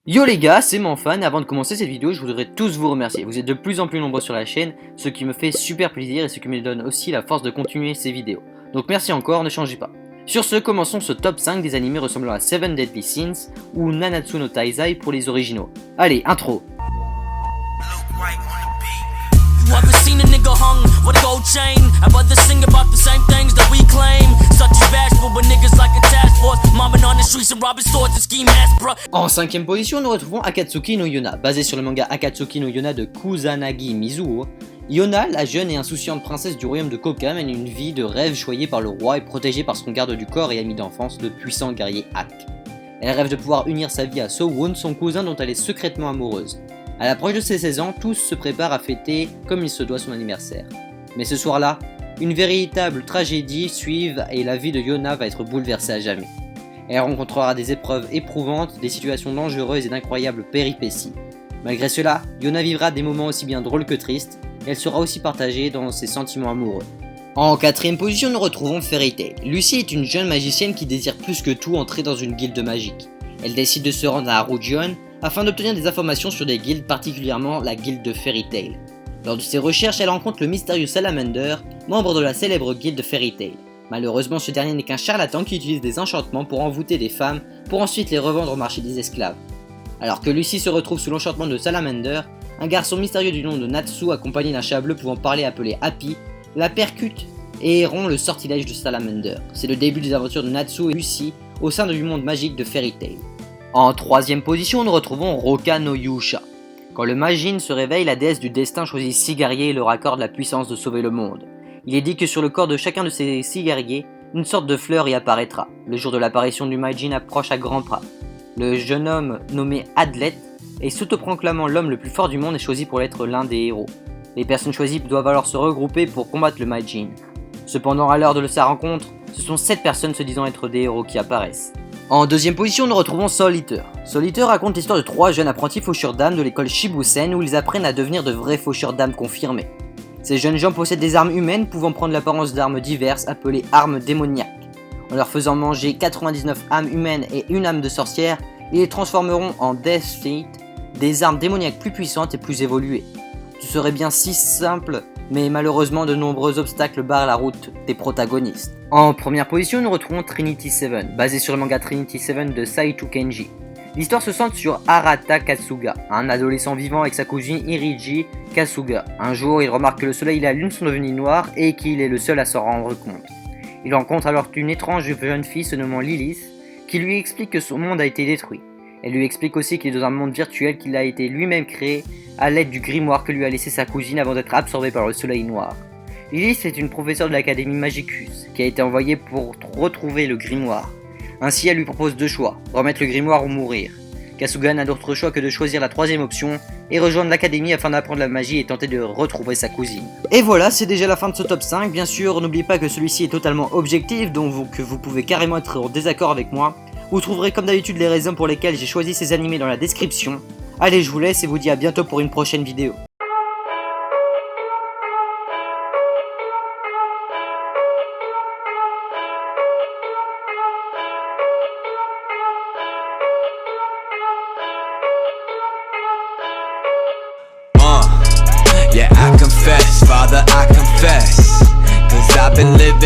Yo les gars, c'est Manfan, et avant de commencer cette vidéo, je voudrais tous vous remercier. Vous êtes de plus en plus nombreux sur la chaîne, ce qui me fait super plaisir et ce qui me donne aussi la force de continuer ces vidéos. Donc merci encore, ne changez pas. Sur ce, commençons ce top 5 des animés ressemblant à Seven Deadly Sins ou Nanatsu no Taizai pour les originaux. Allez, intro. You ever seen a nigga hung with a gold chain? I'd rather sing about the same things that we claim. Such as bashful, but niggas like a task force. Mobbing on the streets and robbing stores to ski mask, bruh. En 5ème position, nous retrouvons Akatsuki no Yona. Basé sur le manga Akatsuki no Yona de Kusanagi Mizuho, Yona, la jeune et insouciante princesse du royaume de Koka, mène une vie de rêve choyée par le roi et protégée par son garde du corps et ami d'enfance, le puissant guerrier Ak. Elle rêve de pouvoir unir sa vie à Sowon, son cousin dont elle est secrètement amoureuse. À l'approche de ses 16 ans, tous se préparent à fêter comme il se doit son anniversaire. Mais ce soir-là, une véritable tragédie suit et la vie de Yona va être bouleversée à jamais. Elle rencontrera des épreuves éprouvantes, des situations dangereuses et d'incroyables péripéties. Malgré cela, Yona vivra des moments aussi bien drôles que tristes, et elle sera aussi partagée dans ses sentiments amoureux. En 4ème position, nous retrouvons Fairy Tail. Lucy est une jeune magicienne qui désire plus que tout entrer dans une guilde magique. Elle décide de se rendre à Harujion afin d'obtenir des informations sur des guildes, particulièrement la guilde de Fairy Tail. Lors de ses recherches, elle rencontre le mystérieux Salamander, membre de la célèbre guilde Fairy Tail. Malheureusement, ce dernier n'est qu'un charlatan qui utilise des enchantements pour envoûter des femmes pour ensuite les revendre au marché des esclaves. Alors que Lucy se retrouve sous l'enchantement de Salamander, un garçon mystérieux du nom de Natsu, accompagné d'un chat bleu pouvant parler appelé Happy, la percute et rompt le sortilège de Salamander. C'est le début des aventures de Natsu et Lucy au sein du monde magique de Fairy Tail. En 3ème position, nous retrouvons Roka no Yusha. Quand le Majin se réveille, la déesse du destin choisit 6 guerriers et leur accorde la puissance de sauver le monde. Il est dit que sur le corps de chacun de ces 6 guerriers, une sorte de fleur y apparaîtra. Le jour de l'apparition du Majin approche à grands pas. Le jeune homme nommé Adlet et s'autoproclamant l'homme le plus fort du monde est choisi pour être l'un des héros. Les personnes choisies doivent alors se regrouper pour combattre le Majin. Cependant, à l'heure de sa rencontre, ce sont 7 personnes se disant être des héros qui apparaissent. En 2ème position, nous retrouvons Soul Eater. Soul Eater raconte l'histoire de 3 jeunes apprentis faucheurs d'âmes de l'école Shibusen où ils apprennent à devenir de vrais faucheurs d'âmes confirmés. Ces jeunes gens possèdent des armes humaines pouvant prendre l'apparence d'armes diverses appelées armes démoniaques. En leur faisant manger 99 âmes humaines et une âme de sorcière, ils les transformeront en Death Fate, des armes démoniaques plus puissantes et plus évoluées. Ce serait bien si simple, mais malheureusement de nombreux obstacles barrent la route des protagonistes. En première position, nous retrouvons Trinity Seven, basé sur le manga Trinity Seven de Saito Kenji. L'histoire se centre sur Arata Kasuga, un adolescent vivant avec sa cousine Iriji Kasuga. Un jour, il remarque que le soleil et la lune sont devenus noirs et qu'il est le seul à s'en rendre compte. Il rencontre alors une étrange jeune fille se nommant Lilith, qui lui explique que son monde a été détruit. Elle lui explique aussi qu'il est dans un monde virtuel qu'il a été lui-même créé à l'aide du grimoire que lui a laissé sa cousine avant d'être absorbé par le soleil noir. Lilith est une professeure de l'académie Magicus qui a été envoyée pour retrouver le grimoire. Ainsi, elle lui propose 2 choix, remettre le grimoire ou mourir. Kasuga n'a d'autre choix que de choisir la 3ème option et rejoindre l'académie afin d'apprendre la magie et tenter de retrouver sa cousine. Et voilà, c'est déjà la fin de ce top 5. Bien sûr, n'oubliez pas que celui-ci est totalement objectif, donc que vous pouvez carrément être en désaccord avec moi. Vous trouverez comme d'habitude les raisons pour lesquelles j'ai choisi ces animés dans la description. Allez, je vous laisse et vous dis à bientôt pour une prochaine vidéo. Yeah, I confess, Father, I confess, 'cause I've been living